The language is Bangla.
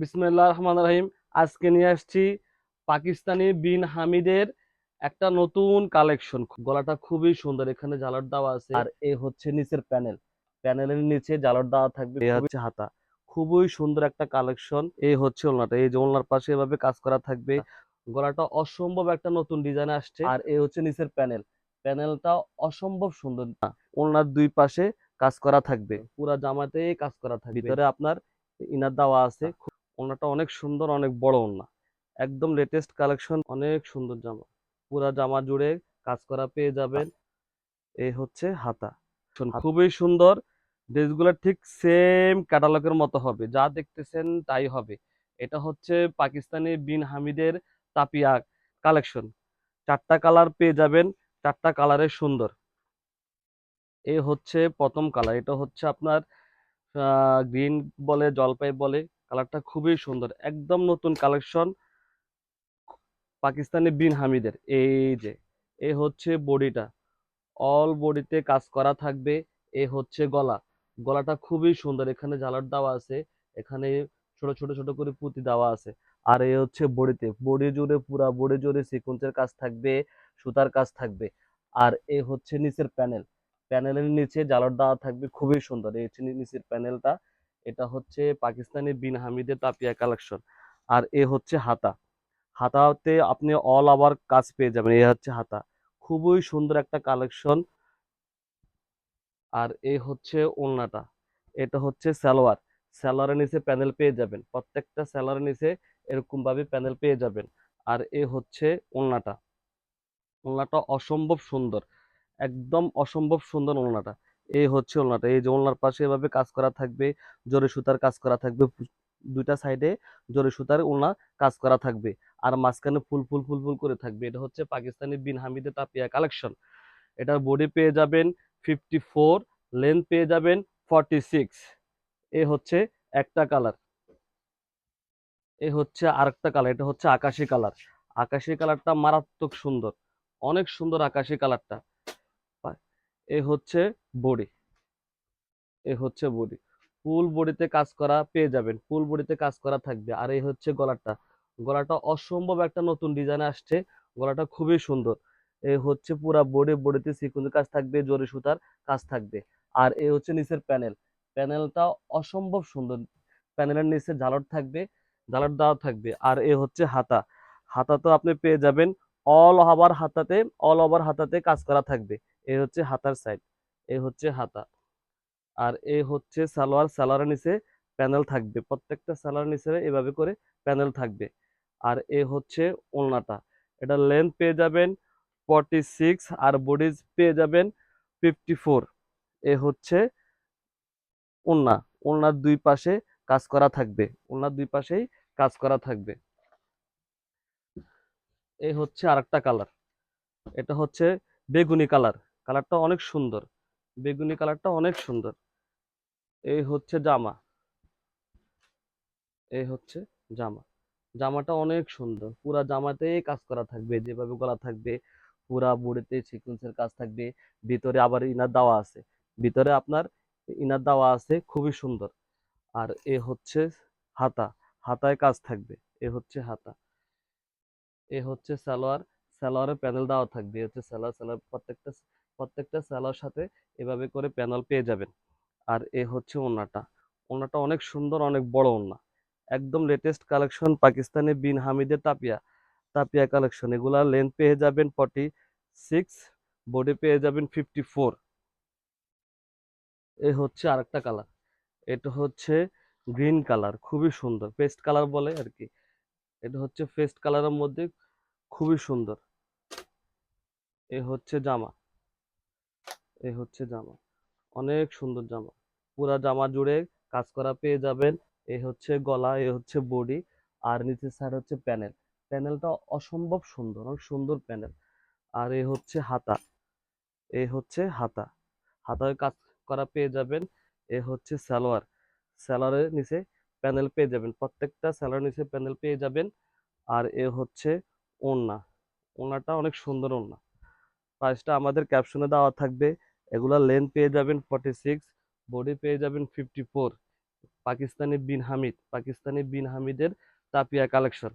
বিসমিল্লাহ রহমান রহিম। আজকে নিয়ে আসছি পাকিস্তানি বিন হামিদের একটা নতুন কালেকশন। গলাটা খুবই সুন্দর, এখানে ঝালর দেওয়া আছে। আর এ হচ্ছে নিচের প্যানেলের নিচে ঝালর দেওয়া থাকবে। এ হচ্ছে হাতা, খুবই সুন্দর একটা কালেকশন। এই হচ্ছে ওড়নাটা, এই যে ওড়নার পাশে এভাবে কাজ করা থাকবে। গলাটা অসম্ভব একটা নতুন ডিজাইন আসছে। আর এ হচ্ছে নিচের প্যানেলটা অসম্ভব সুন্দর। ওড়নার দুই পাশে কাজ করা থাকবে, পুরা জামাতে কাজ করা থাকবে। ভিতরে আপনার ইনার দেওয়া আছে। ওড়নাটা অনেক সুন্দর, অনেক বড় ওড়না, একদম লেটেস্ট কালেকশন, অনেক সুন্দর জামা। পুরা জামা জুড়ে কাজ করা পেয়ে যাবেন। এই হচ্ছে হাতা, খুবই সুন্দর। ড্রেসগুলো ঠিক সেম ক্যাটালগের মতো হবে, যা দেখতেছেন তাই হবে। এটা হচ্ছে পাকিস্তানি বিন হামিদের তাপিয়া কালেকশন। চারটা কালার পেয়ে যাবেন, চারটা কালারে সুন্দর। এই হচ্ছে প্রথম কালার, এটা হচ্ছে আপনার গ্রিন বলে, জলপাই বলে। কালারটা খুবই সুন্দর, একদম নতুন কালেকশন পাকিস্তানি বিন হামিদের। এই যে এ হচ্ছে বডিটা, অল বডিতে কাজ করা থাকবে। এ হচ্ছে গলাটা খুবই সুন্দর, এখানে ঝালর দেওয়া আছে, এখানে ছোট ছোট ছোট করে পুঁতি দেওয়া আছে। আর এ হচ্ছে বডি জুড়ে, পুরা বডি জুড়ে সিকোয়েন্সের কাজ থাকবে, সুতার কাজ থাকবে। আর এ হচ্ছে নিচের প্যানেলের নিচে ঝালর দেওয়া থাকবে, খুবই সুন্দর। এই হচ্ছে নিচের প্যানেলটা। এটা হচ্ছে পাকিস্তানি বিন হামিদের তাপিয়া কালেকশন। আর এ হচ্ছে হাতাতে আপনি অল ওভার কাজ পেয়ে যাবেন। এই হচ্ছে হাতা, খুবই সুন্দর একটা কালেকশন। আর এই হচ্ছে ওড়নাটা, এটা হচ্ছে সালোয়ারের নিচে প্যানেল পেয়ে যাবেন, প্রত্যেকটা সালোয়ারের নিচে এরকম ভাবে প্যানেল পেয়ে যাবেন। আর এ হচ্ছে ওড়নাটা, ওড়নাটা অসম্ভব সুন্দর, একদম অসম্ভব সুন্দর ওড়নাটা। এই হচ্ছে ওড়নাটা, এই যে ওড়নার পাশে এভাবে কাজ করা থাকবে, জরি সুতার কাজ করা থাকবে। দুইটা সাইডে জরি সুতার ওড়না কাজ করা থাকবে। আর মাঝখানে ফুল ফুল ফুল ফুল করে থাকবে। এটা হচ্ছে পাকিস্তানি বিন হামিদের তাপিয়া কালেকশন। এটার বডি পেয়ে যাবেন 54, লেন্থ পেয়ে যাবেন 46। এ হচ্ছে একটা কালার। এ হচ্ছে আরেকটা কালার, এটা হচ্ছে আকাশি কালার। আকাশি কালারটা মারাত্মক সুন্দর, অনেক সুন্দর আকাশি কালারটা। এ হচ্ছে বডি, এ হচ্ছে বডি, ফুল বডিতে কাজ করা পেয়ে যাবেন, ফুল বডিতে কাজ করা থাকবে। আর এই হচ্ছে গলাটা অসম্ভব একটা নতুন ডিজাইন আসছে। গলাটা খুবই সুন্দর। এ হচ্ছে পুরা বডিতে সিকুয়েন্সের কাজ থাকবে, জরি সুতার কাজ থাকবে। আর এ হচ্ছে নিচের প্যানেলটা অসম্ভব সুন্দর। প্যানেলের নিচে ঝালর থাকবে, ঝালর দেওয়া থাকবে। আর এ হচ্ছে হাতা তো আপনি পেয়ে যাবেন অল ওভার হাতাতে কাজ করা থাকবে। এ হচ্ছে হাতার সাইড, এ হচ্ছে হাতা। আর এ হচ্ছে সালোয়ারের নিচে প্যানেল থাকবে, প্রত্যেকটা সালোয়ারের নিচে এভাবে করে প্যানেল থাকবে। আর এ হচ্ছে ওড়নাটা, এটা লেন্থ পেয়ে যাবেন 46, আর বডিজ পেয়ে যাবেন 54। এ হচ্ছে ওড়না, ওড়নার দুই পাশে কাজ করা থাকবে, ওড়নার দুই পাশেই কাজ করা থাকবে। এই হচ্ছে আরেকটা কালার, এটা হচ্ছে বেগুনি কালার। কালারটা অনেক সুন্দর, বেগুনি কালারটা অনেক সুন্দর। এই হচ্ছে জামা, এই হচ্ছে জামা। জামাটা অনেক সুন্দর, পুরা জামাতেই কাজ করা থাকবে, যেভাবে গলা থাকবে, পুরা বডিতে সিকোয়েন্সের কাজ থাকবে। ভিতরে আবার ইনার দেওয়া আছে, ভিতরে আপনার ইনার দেওয়া আছে, খুবই সুন্দর। আর এ হচ্ছে হাতা, হাতায় কাজ থাকবে। এ হচ্ছে হাতা, এ হচ্ছে সালোয়ারের প্যানেল দেওয়া থাকবে। এ হচ্ছে সালোয়ার প্রত্যেকটা সালোয়ার সাথে এভাবে করে প্যানেল পেয়ে যাবেন। আর এ হচ্ছে ওড়নাটা, ওড়নাটা অনেক সুন্দর, অনেক বড় ওড়না, একদম লেটেস্ট কালেকশন পাকিস্তানি বিন হামিদের তাপিয়া কালেকশন। এগুলা লেন্থ পেয়ে যাবেন 46, বডি পেয়ে যাবেন 54। এ হচ্ছে আরেকটা কালার, এটা হচ্ছে গ্রিন কালার, খুবই সুন্দর, পেস্ট কালার বলে আর কি। এটা হচ্ছে পেস্ট কালারের মধ্যে খুবই সুন্দর। এ হচ্ছে জামা, এ হচ্ছে জামা, অনেক সুন্দর জামা, পুরা জামা জুড়ে কাজ করা পেয়ে যাবেন। এ হচ্ছে গলা, এ হচ্ছে বডি। আর নিচের সাইড হচ্ছে প্যানেলটা অসম্ভব সুন্দর, অনেক সুন্দর প্যানেল। আর এ হচ্ছে এ হচ্ছে হাতায় কাজ করা পেয়ে যাবেন। এ হচ্ছে সালোয়ারের নিচে প্যানেল পেয়ে যাবেন, প্রত্যেকটা সালোয়ারের নিচে প্যানেল পেয়ে যাবেন। আর এ হচ্ছে ওড়না, ওড়নাটা অনেক সুন্দর ওড়না। প্রাইসটা আমাদের ক্যাপশনে দেওয়া থাকবে। এগুলা লেন্থ পেয়ে যাবেন 46, বডি পেয়ে যাবেন 54। পাকিস্তানি বিন হামিদের তাপিয়া কালেকশন।